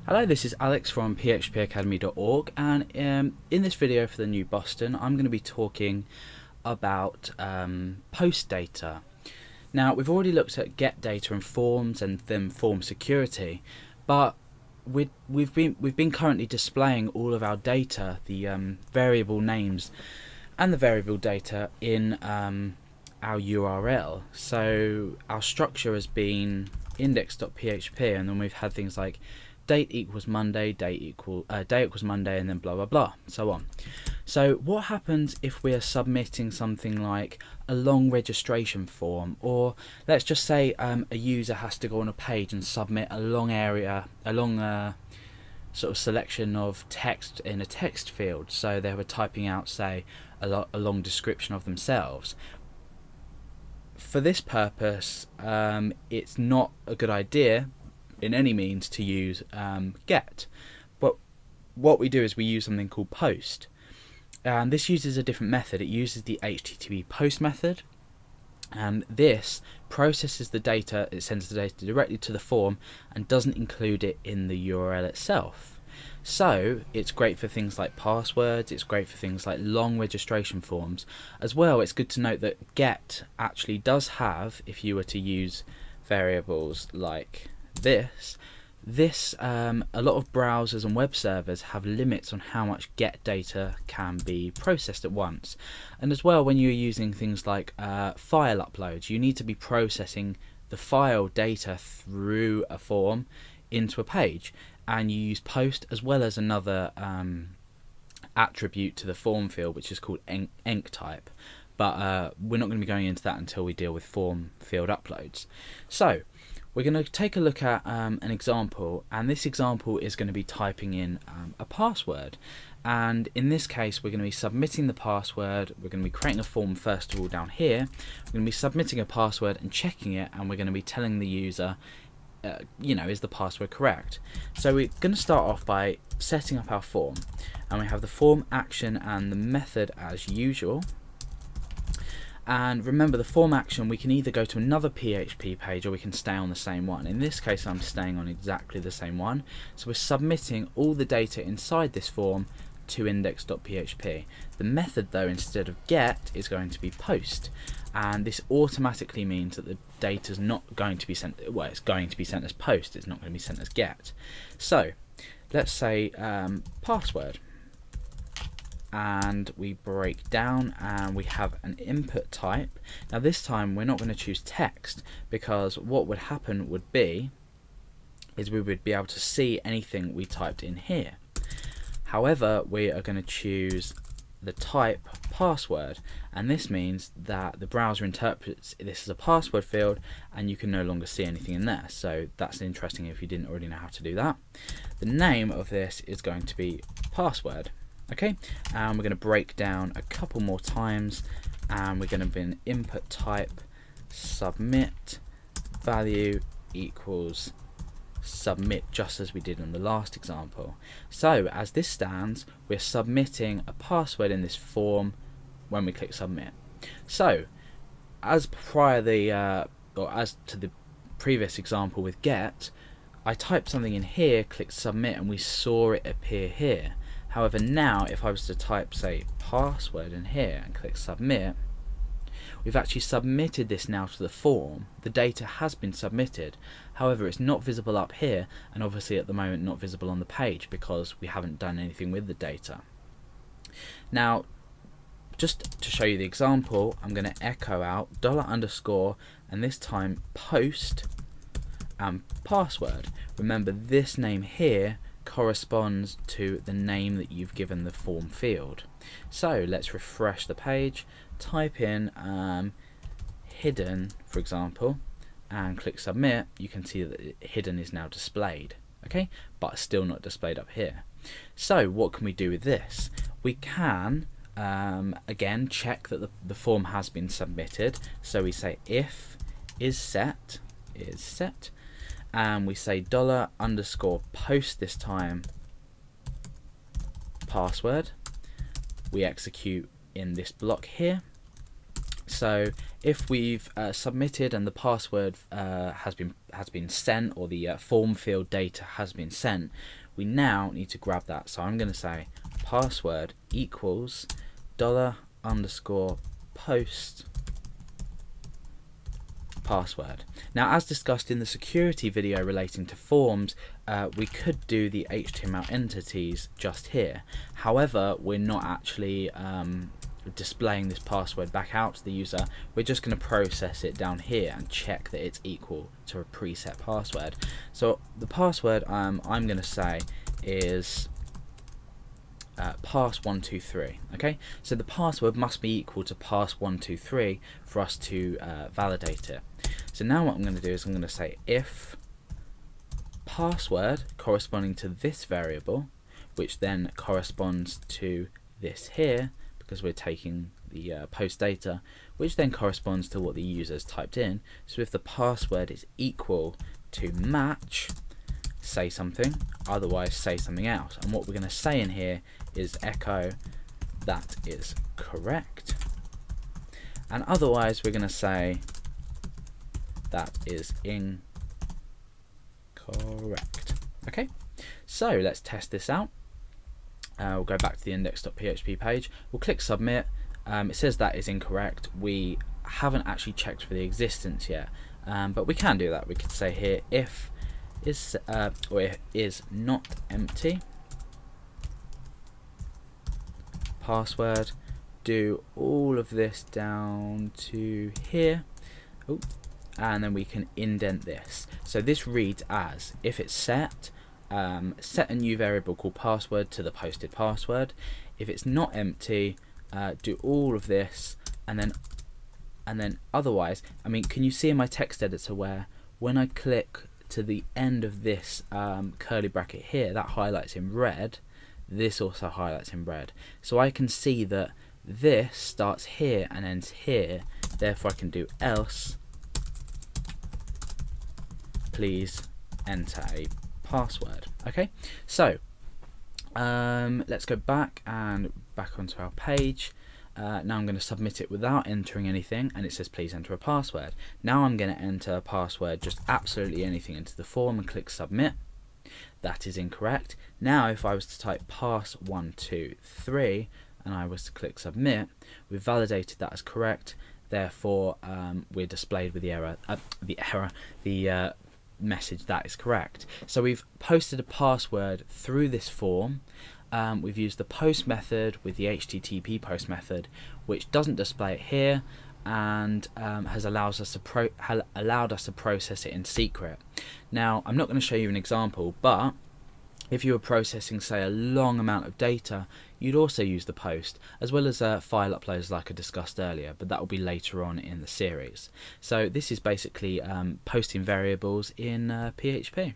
Hello, this is Alex from phpacademy.org, and in this video for the new Boston I'm going to be talking about post data. Now, we've already looked at get data and forms and then form security, but we've been currently displaying all of our data, the variable names and the variable data in our URL. So our structure has been index.php, and then we've had things like date equals Monday, day equals Monday, and then blah blah blah, so on. So what happens if we are submitting something like a long registration form, or let's just say a user has to go on a page and submit a long sort of selection of text in a text field, so they were typing out, say, a long description of themselves. For this purpose, it's not a good idea in any means to use get, but what we do is we use something called post, and this uses a different method. It uses the HTTP post method, and this processes the data. It sends the data directly to the form and doesn't include it in the URL itself. So it's great for things like passwords, it's great for things like long registration forms. As well, it's good to note that get actually does have, if you were to use variables like this, a lot of browsers and web servers have limits on how much get data can be processed at once. And as well, when you're using things like file uploads, you need to be processing the file data through a form into a page, and you use post as well as another attribute to the form field, which is called enc type, but we're not going to be going into that until we deal with form field uploads. So we're going to take a look at an example, and this example is going to be typing in a password, and in this case we're going to be submitting the password. We're going to be creating a form first of all down here. We're going to be submitting a password and checking it, and we're going to be telling the user is the password correct. So we're going to start off by setting up our form, and we have the form action and the method as usual. And remember, the form action, we can either go to another PHP page or we can stay on the same one. In this case I'm staying on exactly the same one, so we're submitting all the data inside this form to index.php. The method though, instead of get, is going to be post, and this automatically means that the data is not going to be sent, well, it's going to be sent as post, it's not going to be sent as get. So let's say password, and we break down and we have an input type. Now this time we're not going to choose text, because what would happen would be is we would be able to see anything we typed in here. However, we are going to choose the type password, and this means that the browser interprets this as a password field and you can no longer see anything in there. So that's interesting if you didn't already know how to do that. The name of this is going to be password. Okay, and we're going to break down a couple more times, and we're going to be an input type submit value equals submit, just as we did in the last example. So as this stands, we're submitting a password in this form when we click submit. So as to the previous example with get, I typed something in here, clicked submit, and we saw it appear here. However, now if I was to type, say, password in here and click submit, we've actually submitted this now to the form. The data has been submitted. However, it's not visible up here, and obviously at the moment not visible on the page because we haven't done anything with the data. Now, just to show you the example, I'm going to echo out $_ and this time post and password. Remember, this name here corresponds to the name that you've given the form field. So let's refresh the page, type in hidden, for example, and click submit. You can see that hidden is now displayed, okay, but still not displayed up here. So what can we do with this? We can again check that the form has been submitted. So we say if is set, and we say $_ post, this time password. We execute in this block here. So if we've submitted and the password has been sent, or the form field data has been sent, we now need to grab that. So I'm going to say password equals $_post password. Now, as discussed in the security video relating to forms, we could do the HTML entities just here. However, we're not actually displaying this password back out to the user. We're just going to process it down here and check that it's equal to a preset password. So the password I'm going to say is pass123. Okay, so the password must be equal to pass123 for us to validate it. So now what I'm going to do is I'm going to say if password corresponding to this variable, which then corresponds to this here, because we're taking the post data, which then corresponds to what the user's typed in. So if the password is equal to match, say something, otherwise say something else. And what we're going to say in here is echo that is correct, and otherwise we're going to say that is incorrect. Okay, so let's test this out. We'll go back to the index.php page, we'll click submit. It says that is incorrect. We haven't actually checked for the existence yet, but we can do that. We could say here if is not empty password, do all of this down to here. Ooh, and then we can indent this. So this reads as if it's set, set a new variable called password to the posted password. If it's not empty, do all of this, and then otherwise, I mean, can you see in my text editor where when I click to the end of this curly bracket here, that highlights in red, this also highlights in red. So I can see that this starts here and ends here, therefore I can do else please enter a password. Okay, so let's go back onto our page. Now I'm going to submit it without entering anything, and it says please enter a password. Now I'm going to enter a password, just absolutely anything, into the form and click submit. That is incorrect. Now if I was to type pass123 and I was to click submit, we've validated that as correct, therefore we're displayed with the message that is correct. So we've posted a password through this form. We've used the post method with the HTTP post method, which doesn't display it here, and has allowed us to process it in secret. Now I'm not going to show you an example, but if you were processing, say, a long amount of data, you'd also use the post, as well as file uploads like I discussed earlier, but that will be later on in the series. So this is basically posting variables in PHP.